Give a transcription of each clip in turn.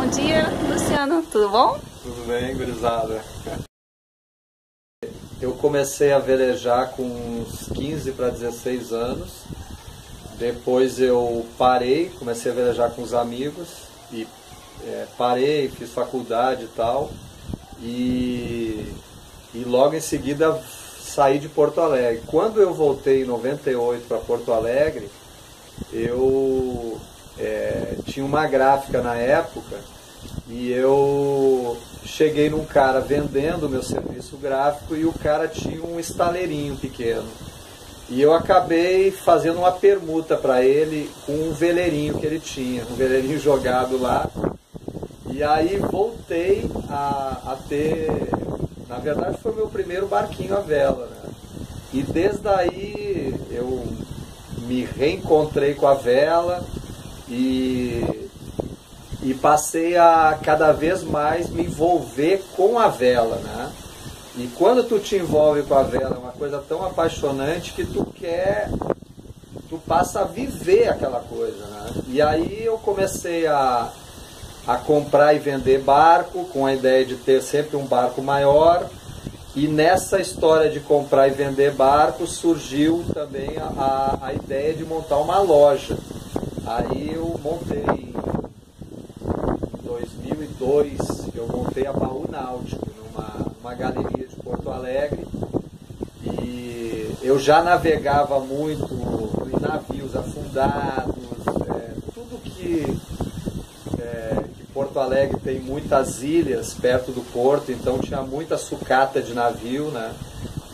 Bom dia, Luciano, tudo bom? Tudo bem, gurizada? Eu comecei a velejar com uns 15 para 16 anos. Depois eu parei, comecei a velejar com os amigos e parei, fiz faculdade e tal. E logo em seguida saí de Porto Alegre. Quando eu voltei em 98 para Porto Alegre, eu tinha uma gráfica na época e eu cheguei num cara vendendo meu serviço gráfico e o cara tinha um estaleirinho pequeno. E eu acabei fazendo uma permuta para ele com um veleirinho que ele tinha, um veleirinho jogado lá. E aí voltei a ter, na verdade foi o meu primeiro barquinho à vela, né? E desde aí eu me reencontrei com a vela e passei a cada vez mais me envolver com a vela, né? E quando tu te envolve com a vela é uma coisa tão apaixonante que tu passa a viver aquela coisa, né? E aí eu comecei a comprar e vender barco com a ideia de ter sempre um barco maior. E nessa história de comprar e vender barco surgiu também a ideia de montar uma loja. Aí eu montei em 2002, eu montei a Baú Náutico numa galeria de Porto Alegre. E eu já navegava muito em navios afundados, tudo que Porto Alegre tem muitas ilhas perto do porto, então tinha muita sucata de navio, né?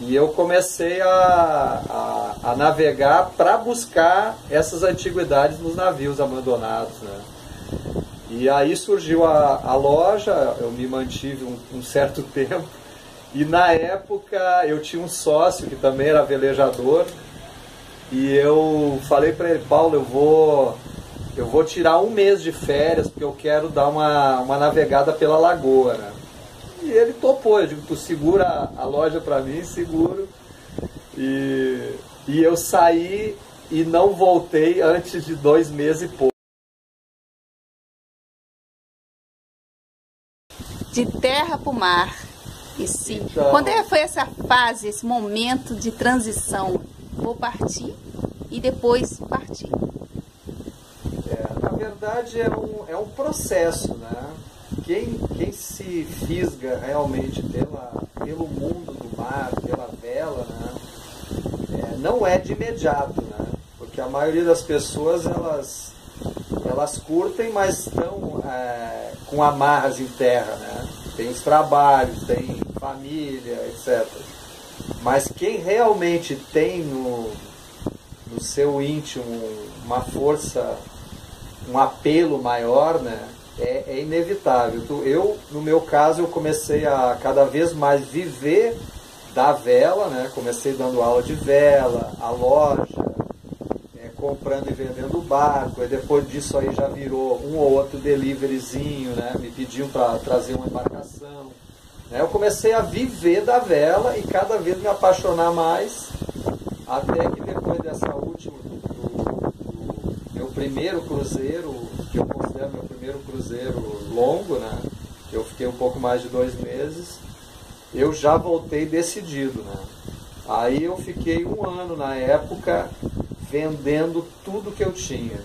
E eu comecei a navegar para buscar essas antiguidades nos navios abandonados, né? E aí surgiu a loja, eu me mantive um certo tempo, e na época eu tinha um sócio que também era velejador, e eu falei para ele: Paulo, eu vou tirar um mês de férias porque eu quero dar uma navegada pela lagoa, né? E ele topou. Eu digo: tu segura a loja para mim, seguro. E eu saí e não voltei antes de 2 meses e pouco. De terra para o mar. E sim. Então, quando foi essa fase, esse momento de transição? Vou partir e depois partir. Na verdade é um processo, né? Quem se fisga realmente pelo mundo do mar, pela vela, né? Não é de imediato, né? Porque a maioria das pessoas elas curtem, mas estão com amarras em terra, né? Tem os trabalhos, tem família, etc. Mas quem realmente tem no seu íntimo uma força, um apelo maior, né? É inevitável. Eu, no meu caso, eu comecei a cada vez mais viver da vela, né? Comecei dando aula de vela, a loja, comprando e vendendo barco, e depois disso aí já virou um ou outro deliveryzinho, né? Me pediam para trazer uma embarcação. Eu comecei a viver da vela e cada vez me apaixonar mais, até que depois dessa última, do meu primeiro cruzeiro, que eu considero meu primeiro cruzeiro longo, né? Que eu fiquei um pouco mais de 2 meses, eu já voltei decidido, né? Aí eu fiquei 1 ano na época vendendo tudo que eu tinha,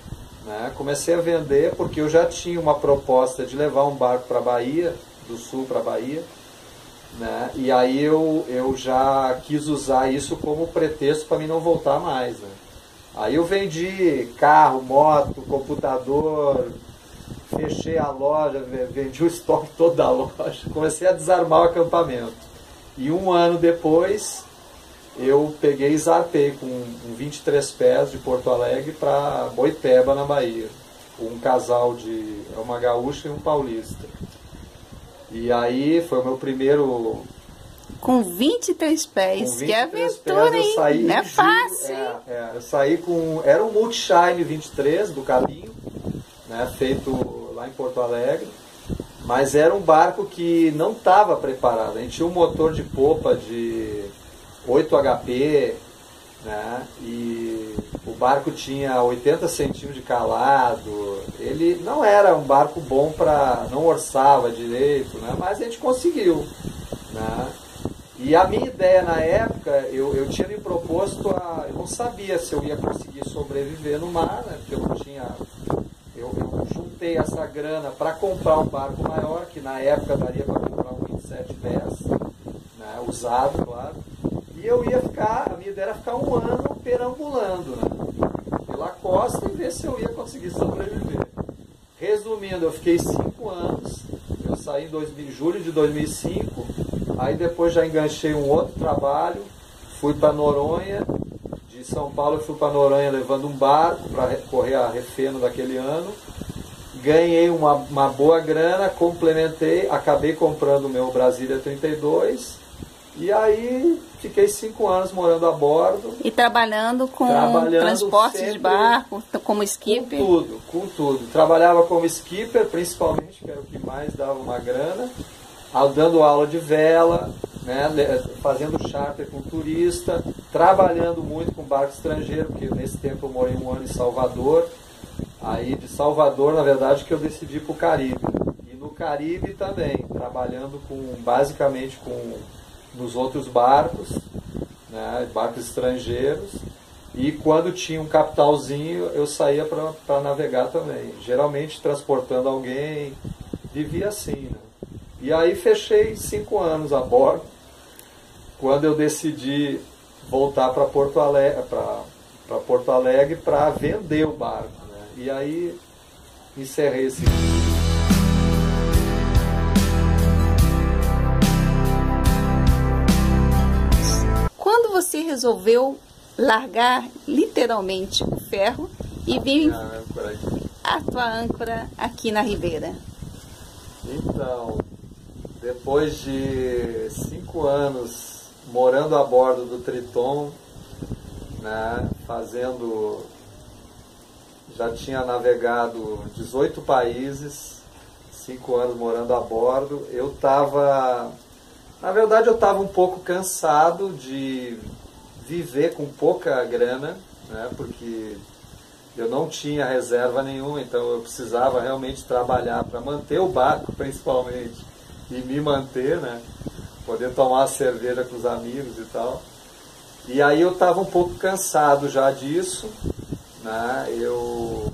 né? Comecei a vender porque eu já tinha uma proposta de levar um barco para a Bahia, do sul para a Bahia, né? E aí eu já quis usar isso como pretexto para mim não voltar mais, né? Aí eu vendi carro, moto, computador, fechei a loja, vendi o estoque todo da loja, comecei a desarmar o acampamento. E 1 ano depois eu peguei e zarpei com 23 pés de Porto Alegre para Boipeba, na Bahia. Um casal uma gaúcha e um paulista. E aí foi o meu primeiro... Com 23 pés, com 23 que aventura, pés, hein? Saí não é fácil, hein? Eu saí com... Era um Multishine 23 do Cabinho, né, feito lá em Porto Alegre. Mas era um barco que não estava preparado. A gente tinha um motor de popa de 8 HP, né? E o barco tinha 80 centímetros de calado, ele não era um barco bom não orçava direito, né? Mas a gente conseguiu, né? E a minha ideia na época, eu tinha me proposto eu não sabia se eu ia conseguir sobreviver no mar, né? Porque eu não tinha, eu juntei essa grana para comprar um barco maior, que na época daria para comprar um 27 pés, né? Usado, claro. E eu ia ficar, a minha ideia era ficar um ano perambulando, né? Pela costa e ver se eu ia conseguir sobreviver. Resumindo, eu fiquei 5 anos, eu saí em julho de 2005, aí depois já enganchei um outro trabalho, fui para Noronha, de São Paulo eu fui para Noronha levando um barco para correr a Refeno daquele ano, ganhei uma boa grana, complementei, acabei comprando o meu Brasília 32, e aí fiquei 5 anos morando a bordo. E trabalhando com transporte de barco, como skipper? Com tudo. Trabalhava como skipper, principalmente, que era o que mais dava uma grana, dando aula de vela, né, fazendo charter com turista, trabalhando muito com barco estrangeiro, porque nesse tempo eu morei 1 ano em Salvador. Aí de Salvador, na verdade, que eu decidi para o Caribe. E no Caribe também, trabalhando basicamente nos outros barcos, né, barcos estrangeiros, e quando tinha um capitalzinho eu saía para navegar também, geralmente transportando alguém, vivia assim, né? E aí fechei 5 anos a bordo, quando eu decidi voltar para Porto Alegre para vender o barco, né? E aí encerrei esse Você resolveu largar literalmente o ferro e vir a tua âncora aqui na Ribeira? Então, depois de 5 anos morando a bordo do Triton, né, já tinha navegado 18 países, 5 anos morando a bordo, na verdade eu estava um pouco cansado de viver com pouca grana, né, porque eu não tinha reserva nenhuma, então eu precisava realmente trabalhar para manter o barco, principalmente, e me manter, né, poder tomar uma cerveja com os amigos e tal. E aí eu estava um pouco cansado já disso, né, eu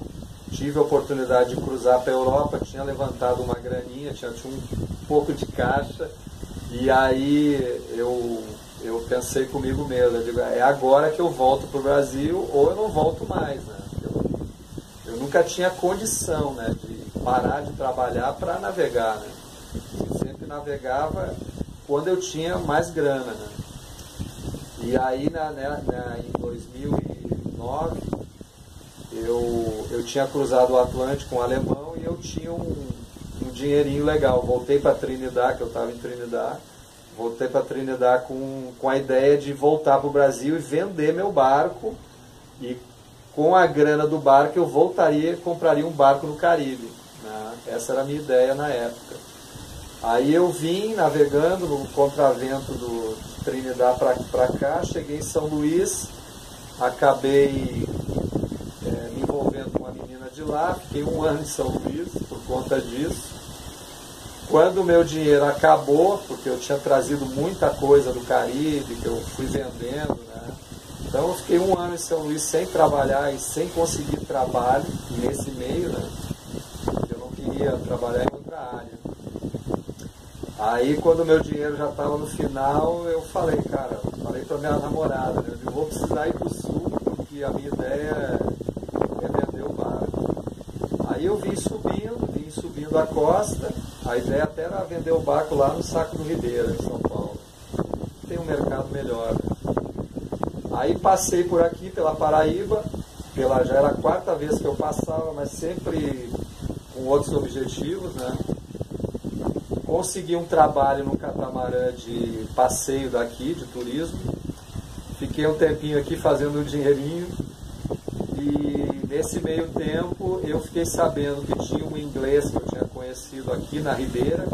tive a oportunidade de cruzar para a Europa, tinha levantado uma graninha, tinha um pouco de caixa. E aí eu pensei comigo mesmo, eu digo, é agora que eu volto para o Brasil ou eu não volto mais, né? Eu nunca tinha condição, né, de parar de trabalhar para navegar, né? Eu sempre navegava quando eu tinha mais grana, né? E aí em 2009 eu tinha cruzado o Atlântico com o alemão e eu tinha um dinheirinho legal. Voltei para Trinidad, que eu estava em Trinidad, voltei para Trinidad com a ideia de voltar para o Brasil e vender meu barco, e com a grana do barco eu compraria um barco no Caribe, né? Essa era a minha ideia na época. Aí eu vim navegando no contravento de Trinidad para cá, cheguei em São Luís, acabei me envolvendo com uma menina de lá, fiquei 1 ano em São Luís por conta disso. Quando o meu dinheiro acabou, porque eu tinha trazido muita coisa do Caribe, que eu fui vendendo, né? Então eu fiquei 1 ano em São Luís sem trabalhar e sem conseguir trabalho nesse meio, né? Eu não queria trabalhar em outra área. Aí quando o meu dinheiro já estava no final, eu falei para minha namorada, né? Eu vou precisar ir para o sul, porque a minha ideia é vender o barco. Aí eu vim subindo a costa. A ideia até era vender o barco lá no Saco do Ribeira, em São Paulo. Tem um mercado melhor, né? Aí passei por aqui, pela Paraíba, já era a 4ª vez que eu passava, mas sempre com outros objetivos, né? Consegui um trabalho no catamarã de passeio daqui, de turismo. Fiquei um tempinho aqui fazendo um dinheirinho. E nesse meio tempo eu fiquei sabendo que tinha um inglês que eu tinha conhecido aqui na Ribeira.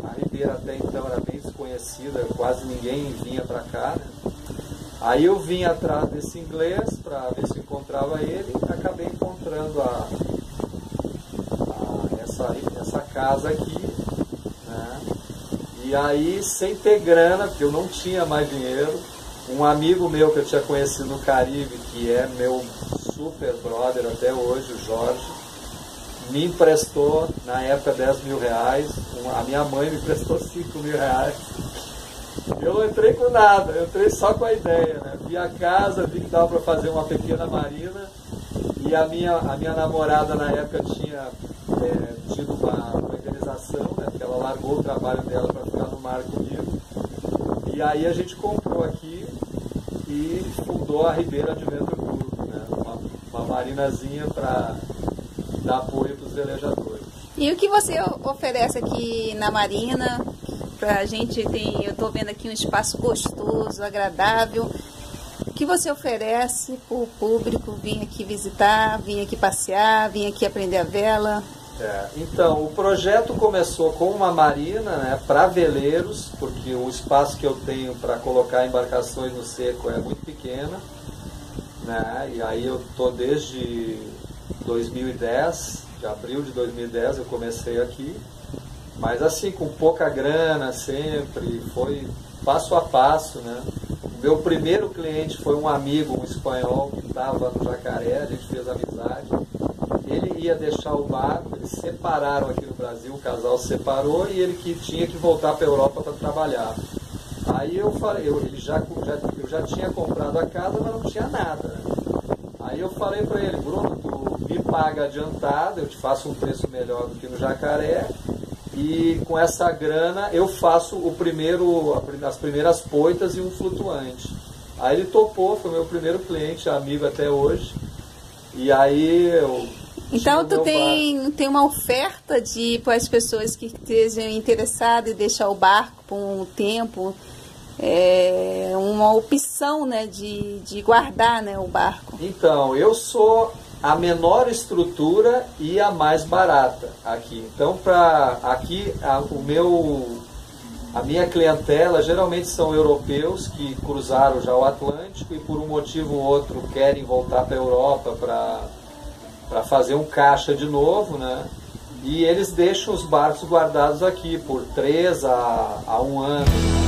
A Ribeira até então era bem desconhecida, quase ninguém vinha para cá, né? Aí eu vim atrás desse inglês para ver se encontrava ele, e acabei encontrando essa casa aqui, né? E aí, sem ter grana, porque eu não tinha mais dinheiro, um amigo meu que eu tinha conhecido no Caribe, que é meu super brother até hoje, o Jorge, me emprestou, na época, 10 mil reais, a minha mãe me emprestou 5 mil reais. Eu não entrei com nada, eu entrei só com a ideia, né? Vi a casa, vi que dava para fazer uma pequena marina, e a minha namorada na época tinha tido uma indenização, né? Porque ela largou o trabalho dela para ficar no mar comigo. E aí a gente comprou aqui e fundou a Ribeira Adventure Club, né? Uma marinazinha para dar apoio para os velejadores. E o que você oferece aqui na marina? Pra gente eu estou vendo aqui um espaço gostoso, agradável. O que você oferece para o público vir aqui visitar, vir aqui passear, vir aqui aprender a vela? Então, o projeto começou com uma marina, né, para veleiros, porque o espaço que eu tenho para colocar embarcações no seco é muito pequeno, né, e aí eu estou desde 2010, de abril de 2010 eu comecei aqui, mas assim, com pouca grana sempre, foi passo a passo, né. O meu primeiro cliente foi um amigo, um espanhol, que estava no Jacaré, a gente fez amizade. Ele ia deixar o barco, eles separaram aqui no Brasil, o casal se separou e ele que tinha que voltar para a Europa para trabalhar. Aí eu falei, eu já tinha comprado a casa, mas não tinha nada, né? Aí eu falei para ele, Bruno, tu me paga adiantado, eu te faço um preço melhor do que no Jacaré, e com essa grana eu faço as primeiras poitas e um flutuante. Aí ele topou, foi meu primeiro cliente, amigo até hoje, e aí eu... Então tu tem uma oferta para as pessoas que estejam interessadas em deixar o barco por um tempo, uma opção, né, de guardar, né, o barco. Então, eu sou a menor estrutura e a mais barata aqui. Então, a minha clientela geralmente são europeus que cruzaram já o Atlântico e por um motivo ou outro querem voltar para a Europa para fazer um caixa de novo, né? E eles deixam os barcos guardados aqui por 3 a 1 ano.